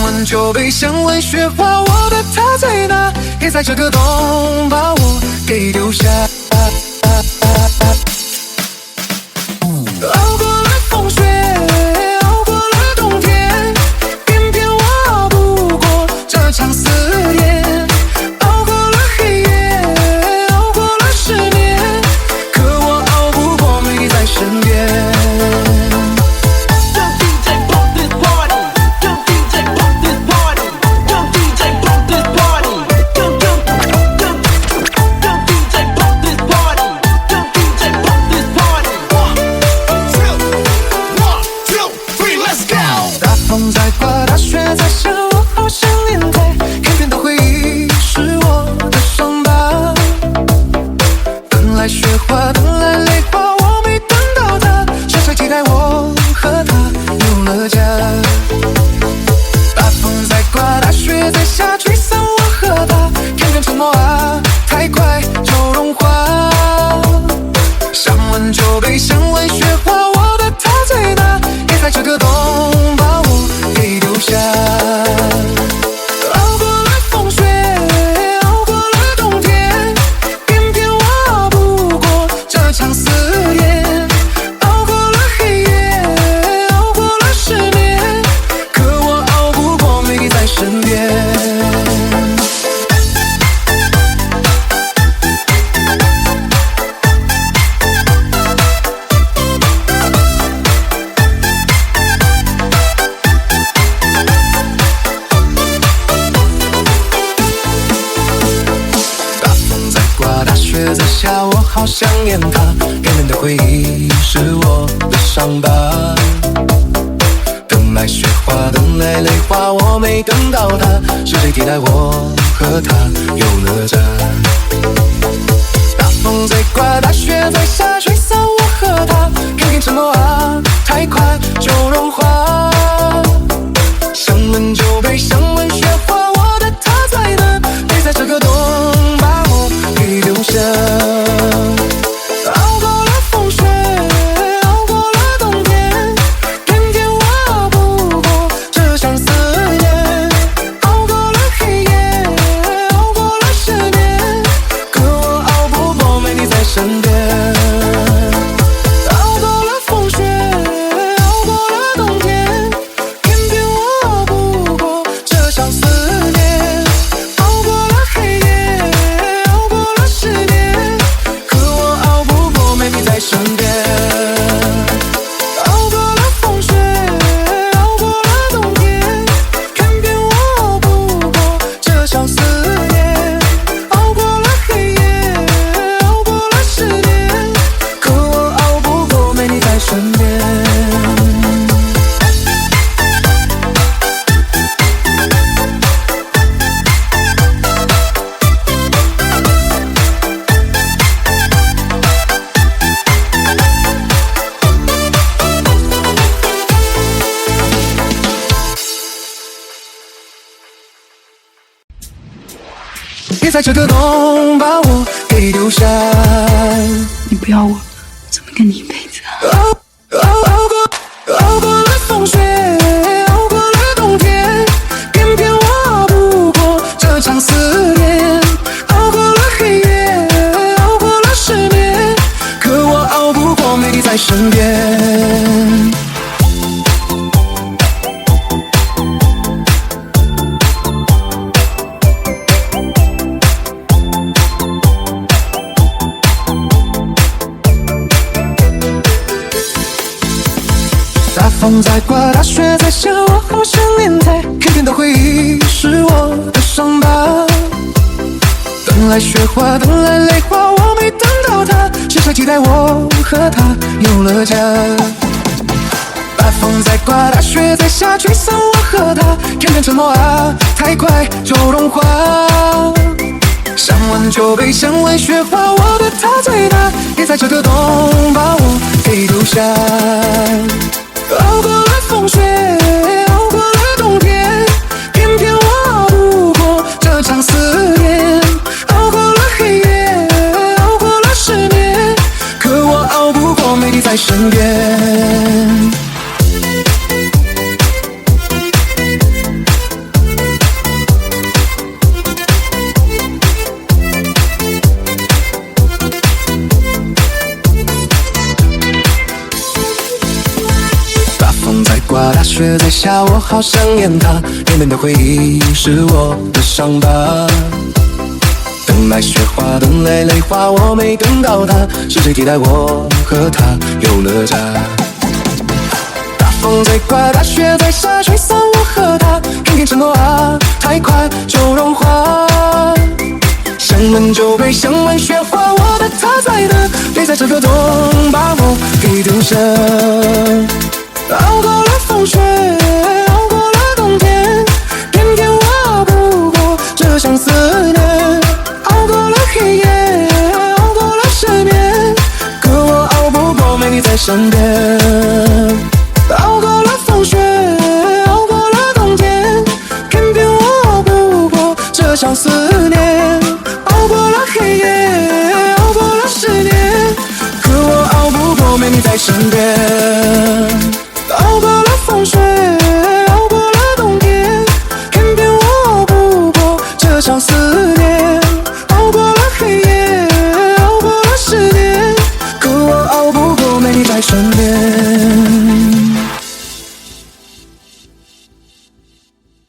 吻就被香吻雪花，我的他在哪？也在这个冬把我给丢下。熬过了风雪，熬过了冬天，偏偏我熬不过这场思念。熬过了黑夜，熬过了失眠，可我熬不过没你在身边。风在刮，大雪在下，我好想念他，偏偏的回忆是我的伤疤。等来雪花，等来泪花，我没等到他，是谁替代我和他有了家？大风在刮，大雪在下，吹散我和他，偏偏沉默啊，太快就融化。香吻就被香吻雪花，我的他在哪？也在这个冬把我给丢下。熬过了风雪，熬过了冬天，偏偏我熬不过这场思念。熬过了黑夜，熬过了失眠，可我熬不过没你在身边。大雪在下，我好想念他，偏偏的回忆是我的伤疤。等来雪花，等来泪花，我没等到他，是谁替代我和他有了家？大风在刮，大雪在下，吹散我和他，偏偏沉默啊，太快就融化。香吻就被香吻雪花，我的他在哪？别在这个冬把我给丢下。熬过了风雪，熬过了冬天，偏偏我熬不过这场思念。熬过了黑夜，熬过了失眠，可我熬不过没你在身边。熬过了风雪，熬过了冬天，偏偏我熬不过这场思念。熬过了黑夜，熬过了失眠，可我熬不过没你在身边。熬过了风雪，熬过了冬天，偏偏我熬不过这场思念。熬过了黑夜，熬过了失眠，可我熬不过没你在身边。别在这个冬把我给丢下。你不要我，怎么跟你一辈子啊？熬过了风雪，熬过了冬天，偏偏我熬不过这场思念。熬过了黑夜，熬过了失眠，可我熬不过没你在身边。大风在刮，大雪在下，我好想念他，偏偏的回忆是我的伤疤。等来雪花，等来泪花，我没等到他，是谁替代我和他有了家？大风在刮，大雪在下，吹散我和他，偏偏沉默啊，太快就融化。香吻就被香吻雪花，我的他在哪？也在这个冬把我给丢下。熬过了风雪，熬过了冬天，偏偏我熬不过这场思念。熬过了黑夜，熬过了失眠，可我熬不过没你在身边。挂，大雪在下，我好想念他。片片的回忆是我的伤疤。等来雪花，等来泪花，我没等到他，是谁替代我和他有了家？大风在刮，大雪在下，吹散我和他。片片承诺啊，太快就融化。香满酒杯，香满雪花，我的他在的，别在这个冬把我给丢下。熬过了风雪，熬过了冬天，偏偏我熬不过这相思念。熬过了黑夜，熬过了失眠，可我熬不过没你在身边。熬过了风雪，熬过了冬天，偏偏我熬不过这相思念。熬过了黑夜，熬过了失眠，可我熬不过没你在身边。